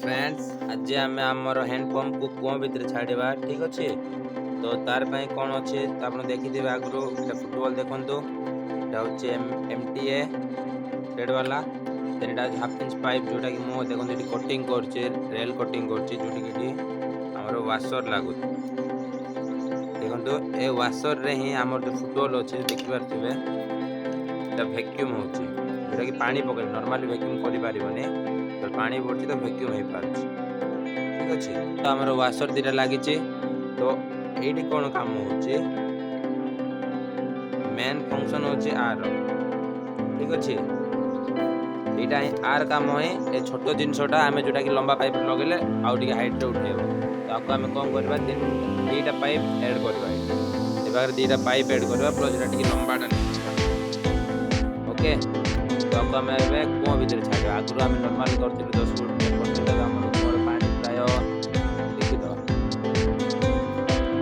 Friends आज आम आमर हैंडपंप को कुआ भितर छाड़ा ठीक अच्छे। तो तार कौन अच्छे तो आप देखिए आगु फुटबॉल देखो ये एमटीए रेड वाला देन इटा हाफ इंच पाइप जोटा कि मो देखो ये कटिंग करछे रेल कटिंग करछे जोटी कि हमर वाशर लागु देखो ए वाशर रे ही हमर जो फुटबॉल अच्छे देखि पारथिबे एटा वैक्यूम होची जोटा कि पानी पके नॉर्मली वैक्यूम करि पारिबोनी तो पानी पड़छ तो वैक्यूम हो पारछ ठीक अच्छे। तो हमर वाशर दिटा लागिचे तो एठी कोन काम होची मेन फंक्शन होची आर ठीक अच्छे। एटा आर काम है ए छोटो जिनसटा आमे जोटा कि लंबा पाइप लगेले आउ टिके हाइट रे उठेबो तो आपको आमे कोन करबा दीटा पाइप ऐड करबा एबार दीटा पाइप ऐड करबा प्लस एटा टिके लंबाटा ओके। तो आपको आमे एबे कुआ भीतर छाड़बा आगु आमे नॉर्मली करथिलु 10 फुट करथिलु हमर ऊपर पानी प्राय देखि दो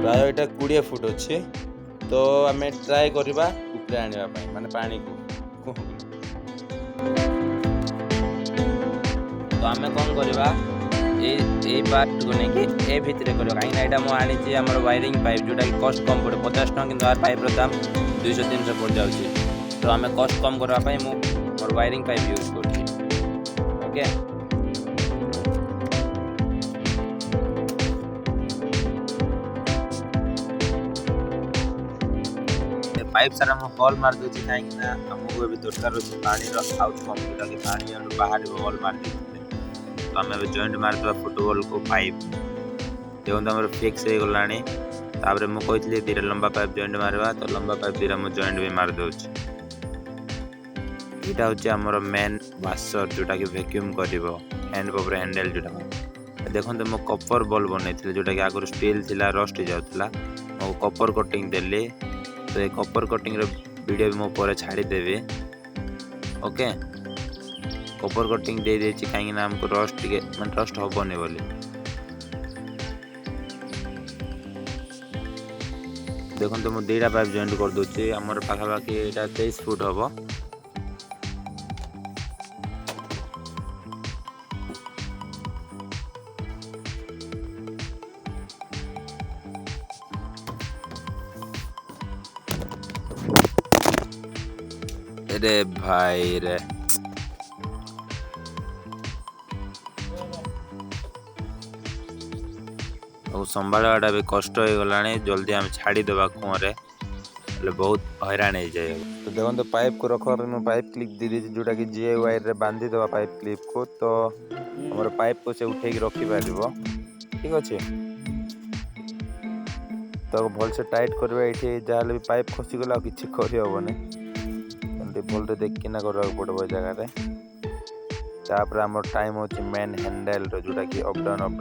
प्राय एटा 20 फुट अछि तो आमे ट्राई करबा ऊपर आनिबा पई माने पानी को तो आमे कोन करबा ए पार्ट को नै कि ए भीतर करबा काई ना एटा मो आनी छी हमर वायरिंग पाइप जोटा कि कॉस्ट कम पड़े 50 टका किंतु आर पाइप रो दाम 200 300 पड़ जाउची तो आमे कॉस्ट कम करबा पई मो मोर वायरिंग पाइप यूज करछी ओके। पाइप सारा हम हॉल मार देछि काई ना हमको भी दरकार होछि पानी रो आउटकम जोटा कि पानी आरो बाहर हॉल मार देछि तो हमें अब जॉइंट मार दवा फुटबॉल को पाइप देखो हमर फिक्स हो गलानी ताबरे मो कहथली दीरा लंबा पाइप जॉइंट मारवा तो लंबा पाइप दीरा मो जॉइंट भी मार दोछि। एटा होछि हमर मेन वाशर जोटा कि वैक्यूम करिवो हैंड पंप रे हैंडल जोटा देखो मो कॉपर बॉल बनैथिले जोटा कि आगु स्टील थिला रस्ट जाउथला मो कॉपर कोटिंग देली तो ये कॉपर कोटिंग रे वीडियो मो पर छाड़ी देबे ओके। कॉपर कोटिंग दे देछि काहे ना हमको रस्ट के मन रस्ट होबोनी बोली देखो तो मो दीटा पाइप जॉइंट कर दोछि हमर पाखा बाकी एटा 23 फुट होबो रे भाई रे संभाड़ा भी कष्ट हो गला जल्दी आम छाड़ी देवा कुआं बहुत हैरान हो जाए। तो देखो तो पाइप को रख पाइप क्लिप दे दी जोटा कि जी वायर रे बांधी देवा पाइप क्लिप को तो हमारे पाइप को से उठे रखी पार ठीक अच्छे। तो भल से टाइट करवा ये जहाँ भी पाइप खसीगला किसी करहबनी भल देखना करा पड़ो जगह तापर आम टाइम हो मेन हैंडल जोटा कि अप डाउन हम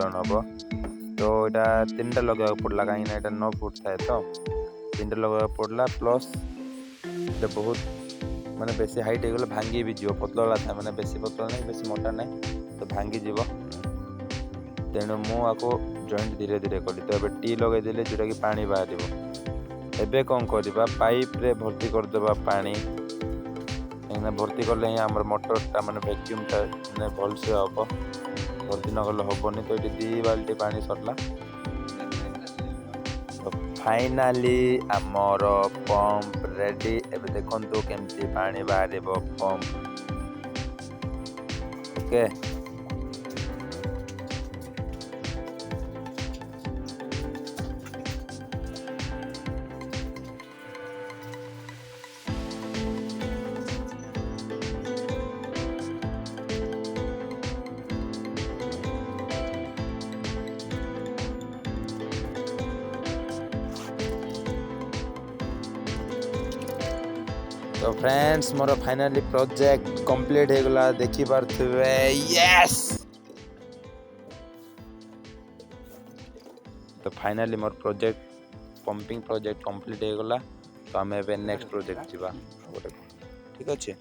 तो यहाँ 3टा लगा पड़ा कहीं 9 फुट थाए तो 3टा लगा पड़ा प्लस ये बहुत माने बेसी हाइट हो गले भांगी भी जीव पतला था माने बेसी पतला नहीं बेसी मोटा नहीं तो भांगी जीव तेणु मुझको जॉइंट धीरे धीरे कली तो ये टी लगे देले जोटा कि पानी बाहर एबे कौन करवा पाइप रे भर्ती करदेवा पानी भर्ती कले ही आम मोटरटा माने वैक्यूमटा माने भल से हम भर्ती न कले हेनी तो ये 2 बाल्टी पानी सरला तो फाइनाली आमर पंप रेडी एबे देखंतु केमती पानी बाहर पंप ओके। तो फ्रेंड्स मोर फाइनली प्रोजेक्ट कंप्लीट हो गला देखि पारथिबे यस। तो फाइनली मोर प्रोजेक्ट पंपिंग प्रोजेक्ट कंप्लीट हो गला तो हमें नेक्स्ट प्रोजेक्ट जीवा ठीक अच्छे।